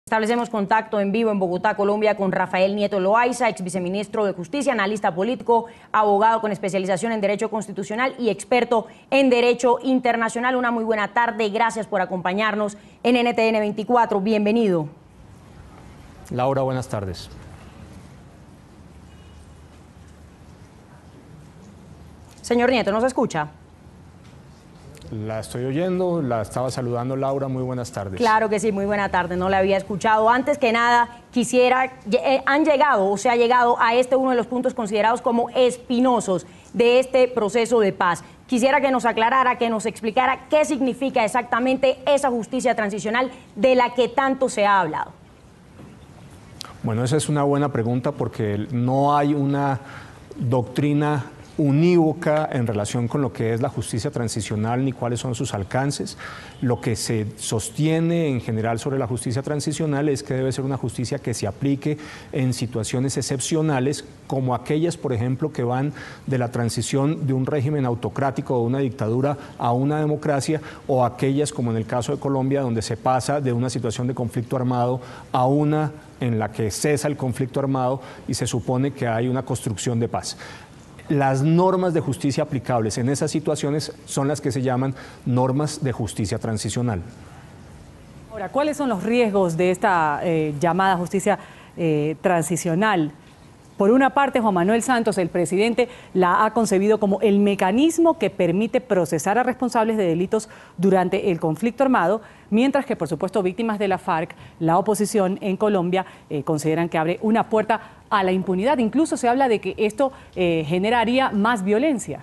Establecemos contacto en vivo en Bogotá, Colombia, con Rafael Nieto Loaiza, ex viceministro de Justicia, analista político, abogado con especialización en Derecho Constitucional y experto en Derecho Internacional. Una muy buena tarde, gracias por acompañarnos en NTN 24. Bienvenido. Laura, buenas tardes. Señor Nieto, ¿nos escucha? La estoy oyendo, la estaba saludando Laura, muy buenas tardes. Claro que sí, muy buena tarde, no la había escuchado. Antes que nada, han llegado o se ha llegado a uno de los puntos considerados como espinosos de este proceso de paz. Quisiera que nos aclarara, que nos explicara qué significa exactamente esa justicia transicional de la que tanto se ha hablado. Bueno, esa es una buena pregunta porque no hay una doctrina unívoca en relación con lo que es la justicia transicional ni cuáles son sus alcances. Lo que se sostiene en general sobre la justicia transicional es que debe ser una justicia que se aplique en situaciones excepcionales como aquellas, por ejemplo, que van de la transición de un régimen autocrático o de una dictadura a una democracia, o aquellas como en el caso de Colombia, donde se pasa de una situación de conflicto armado a una en la que cesa el conflicto armado y se supone que hay una construcción de paz. Las normas de justicia aplicables en esas situaciones son las que se llaman normas de justicia transicional. Ahora, ¿cuáles son los riesgos de esta llamada justicia transicional? Por una parte, Juan Manuel Santos, el presidente, la ha concebido como el mecanismo que permite procesar a responsables de delitos durante el conflicto armado, mientras que, por supuesto, víctimas de la FARC, la oposición en Colombia, consideran que abre una puerta a la impunidad. Incluso se habla de que esto generaría más violencia.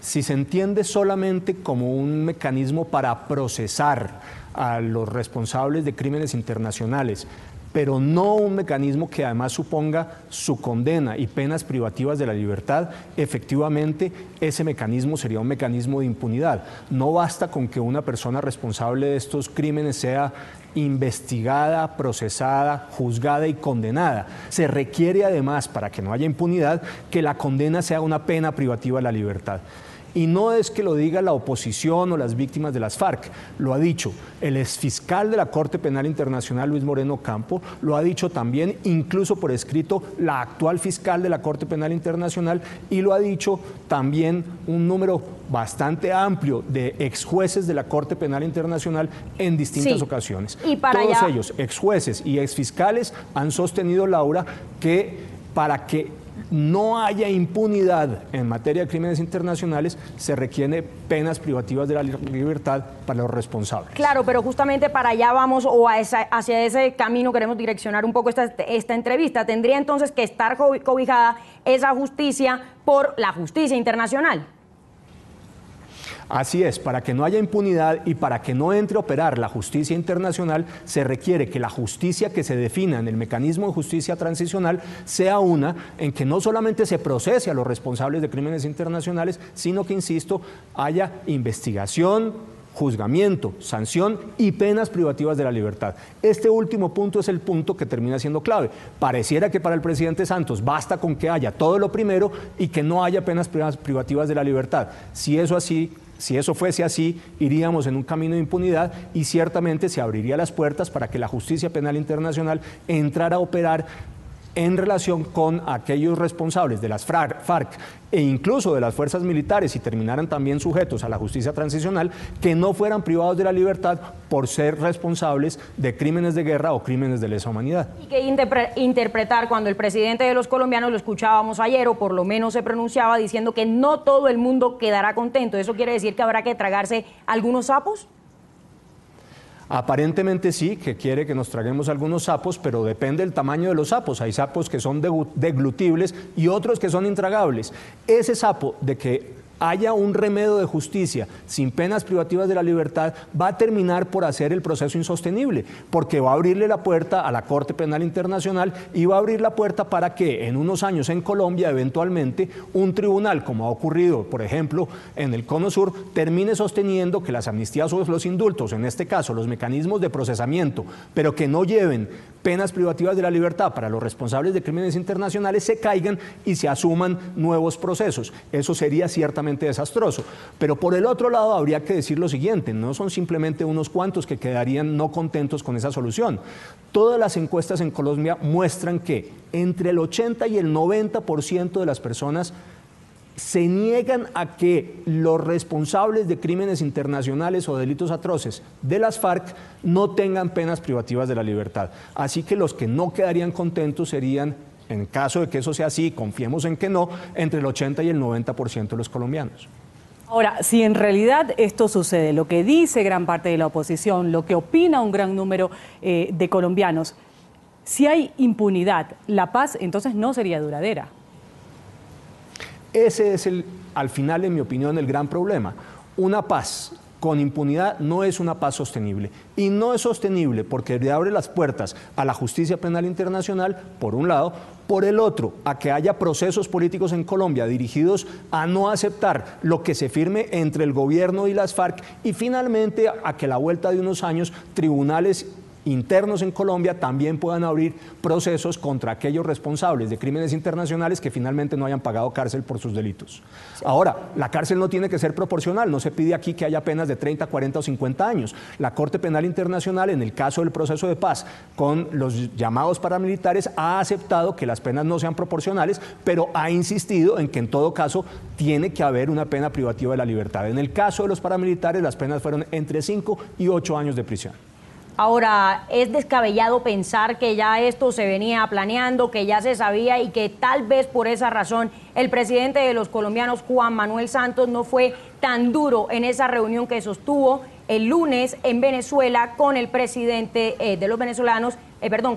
Si se entiende solamente como un mecanismo para procesar a los responsables de crímenes internacionales, pero no un mecanismo que además suponga su condena y penas privativas de la libertad, efectivamente ese mecanismo sería un mecanismo de impunidad. No basta con que una persona responsable de estos crímenes sea investigada, procesada, juzgada y condenada. Se requiere además, para que no haya impunidad, que la condena sea una pena privativa de la libertad. Y no es que lo diga la oposición o las víctimas de las FARC, lo ha dicho el exfiscal de la Corte Penal Internacional, Luis Moreno Ocampo, lo ha dicho también, incluso por escrito, la actual fiscal de la Corte Penal Internacional, y lo ha dicho también un número bastante amplio de exjueces de la Corte Penal Internacional en distintas ocasiones. Y todos ellos, exjueces y exfiscales, han sostenido, Laura, que para que no haya impunidad en materia de crímenes internacionales, se requieren penas privativas de la libertad para los responsables. Claro, pero justamente para allá vamos, o hacia ese camino queremos direccionar un poco esta entrevista. ¿Tendría entonces que estar cobijada esa justicia por la justicia internacional? Así es, para que no haya impunidad y para que no entre a operar la justicia internacional, se requiere que la justicia que se defina en el mecanismo de justicia transicional sea una en que no solamente se procese a los responsables de crímenes internacionales, sino que, insisto, haya investigación, juzgamiento, sanción y penas privativas de la libertad. Este último punto es el punto que termina siendo clave. Pareciera que para el presidente Santos basta con que haya todo lo primero y que no haya penas privativas de la libertad. Si eso fuese así, iríamos en un camino de impunidad y ciertamente se abriría las puertas para que la justicia penal internacional entrara a operar en relación con aquellos responsables de las FARC e incluso de las fuerzas militares, y terminaran también sujetos a la justicia transicional, que no fueran privados de la libertad por ser responsables de crímenes de guerra o crímenes de lesa humanidad. Y que interpretar cuando el presidente de los colombianos, lo escuchábamos ayer, o por lo menos se pronunciaba diciendo que no todo el mundo quedará contento. ¿Eso quiere decir que habrá que tragarse algunos sapos? Aparentemente sí, que quiere que nos traguemos algunos sapos, pero depende del tamaño de los sapos. Hay sapos que son deglutibles y otros que son intragables. Ese sapo de que haya un remedio de justicia sin penas privativas de la libertad va a terminar por hacer el proceso insostenible, porque va a abrirle la puerta a la Corte Penal Internacional y va a abrir la puerta para que en unos años en Colombia eventualmente un tribunal, como ha ocurrido por ejemplo en el Cono Sur, termine sosteniendo que las amnistías o los indultos, en este caso los mecanismos de procesamiento, pero que no lleven penas privativas de la libertad para los responsables de crímenes internacionales se caigan y se asuman nuevos procesos. Eso sería ciertamente desastroso. Pero por el otro lado habría que decir lo siguiente, no son simplemente unos cuantos que quedarían no contentos con esa solución. Todas las encuestas en Colombia muestran que entre el 80 y el 90% de las personas se niegan a que los responsables de crímenes internacionales o delitos atroces de las FARC no tengan penas privativas de la libertad. Así que los que no quedarían contentos serían, en caso de que eso sea así, confiemos en que no, entre el 80 y el 90% de los colombianos. Ahora, si en realidad esto sucede, lo que dice gran parte de la oposición, lo que opina un gran número de colombianos, si hay impunidad, la paz entonces no sería duradera. Ese es, al final, en mi opinión, el gran problema. Una paz con impunidad no es una paz sostenible. Y no es sostenible porque le abre las puertas a la justicia penal internacional, por un lado, por el otro, a que haya procesos políticos en Colombia dirigidos a no aceptar lo que se firme entre el gobierno y las FARC, y finalmente a que a la vuelta de unos años tribunales internos en Colombia también puedan abrir procesos contra aquellos responsables de crímenes internacionales que finalmente no hayan pagado cárcel por sus delitos. Ahora, la cárcel no tiene que ser proporcional, no se pide aquí que haya penas de 30, 40 o 50 años. La Corte Penal Internacional, en el caso del proceso de paz con los llamados paramilitares, ha aceptado que las penas no sean proporcionales, pero ha insistido en que en todo caso tiene que haber una pena privativa de la libertad. En el caso de los paramilitares, las penas fueron entre 5 y 8 años de prisión. Ahora, es descabellado pensar que ya esto se venía planeando, que ya se sabía y que tal vez por esa razón el presidente de los colombianos, Juan Manuel Santos, no fue tan duro en esa reunión que sostuvo el lunes en Venezuela con el presidente de los venezolanos,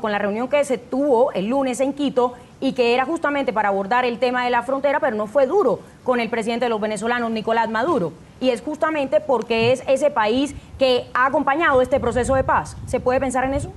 con la reunión que se tuvo el lunes en Quito y que era justamente para abordar el tema de la frontera, pero no fue duro con el presidente de los venezolanos, Nicolás Maduro. Y es justamente porque es ese país que ha acompañado este proceso de paz. ¿Se puede pensar en eso?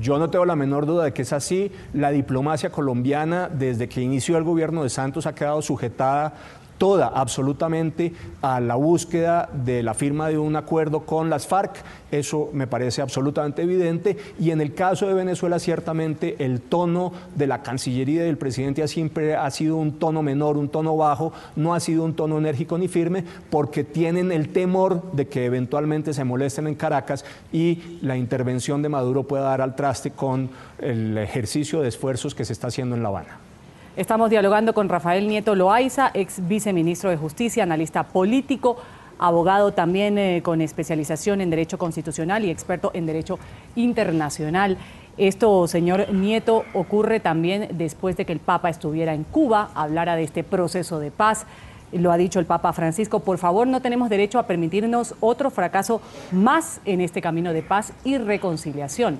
Yo no tengo la menor duda de que es así. La diplomacia colombiana, desde que inició el gobierno de Santos, ha quedado sujetada toda, absolutamente, a la búsqueda de la firma de un acuerdo con las FARC. Eso me parece absolutamente evidente. Y en el caso de Venezuela, ciertamente, el tono de la Cancillería y del presidente siempre ha sido un tono menor, un tono bajo, no ha sido un tono enérgico ni firme, porque tienen el temor de que eventualmente se molesten en Caracas y la intervención de Maduro pueda dar al traste con el ejercicio de esfuerzos que se está haciendo en La Habana. Estamos dialogando con Rafael Nieto Loaiza, ex viceministro de Justicia, analista político, abogado también con especialización en Derecho Constitucional y experto en Derecho Internacional. Esto, señor Nieto, ocurre también después de que el Papa estuviera en Cuba, hablara de este proceso de paz. Lo ha dicho el Papa Francisco, por favor, no tenemos derecho a permitirnos otro fracaso más en este camino de paz y reconciliación.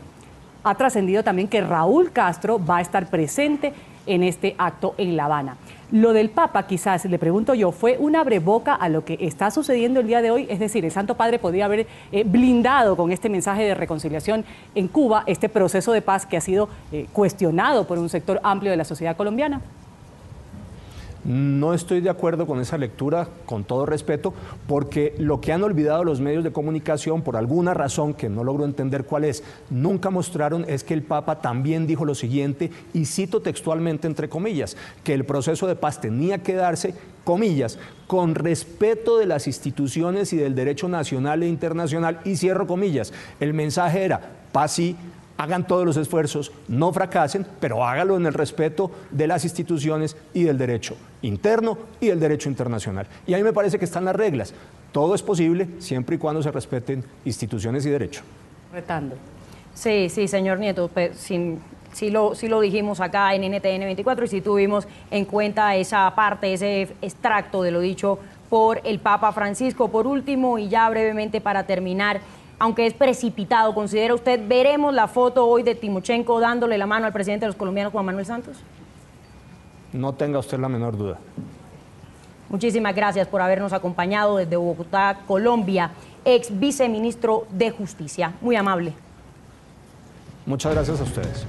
Ha trascendido también que Raúl Castro va a estar presente en este acto en La Habana. Lo del Papa, quizás, le pregunto yo, ¿fue un abreboca a lo que está sucediendo el día de hoy? Es decir, el Santo Padre podría haber blindado con este mensaje de reconciliación en Cuba este proceso de paz que ha sido cuestionado por un sector amplio de la sociedad colombiana. No estoy de acuerdo con esa lectura, con todo respeto, porque lo que han olvidado los medios de comunicación, por alguna razón que no logro entender cuál es, nunca mostraron es que el Papa también dijo lo siguiente, y cito textualmente entre comillas, que el proceso de paz tenía que darse, comillas, con respeto de las instituciones y del derecho nacional e internacional, y cierro comillas. El mensaje era, paz sí, hagan todos los esfuerzos, no fracasen, pero hágalo en el respeto de las instituciones y del derecho interno y del derecho internacional. Y a mí me parece que están las reglas. Todo es posible siempre y cuando se respeten instituciones y derecho. Retando. Sí, señor Nieto, sí lo dijimos acá en NTN 24 y sí tuvimos en cuenta esa parte, ese extracto de lo dicho por el Papa Francisco. Por último, y ya brevemente para terminar, aunque es precipitado, ¿considera usted, veremos la foto hoy de Timochenko dándole la mano al presidente de los colombianos, Juan Manuel Santos? No tenga usted la menor duda. Muchísimas gracias por habernos acompañado desde Bogotá, Colombia, ex viceministro de Justicia. Muy amable. Muchas gracias a ustedes.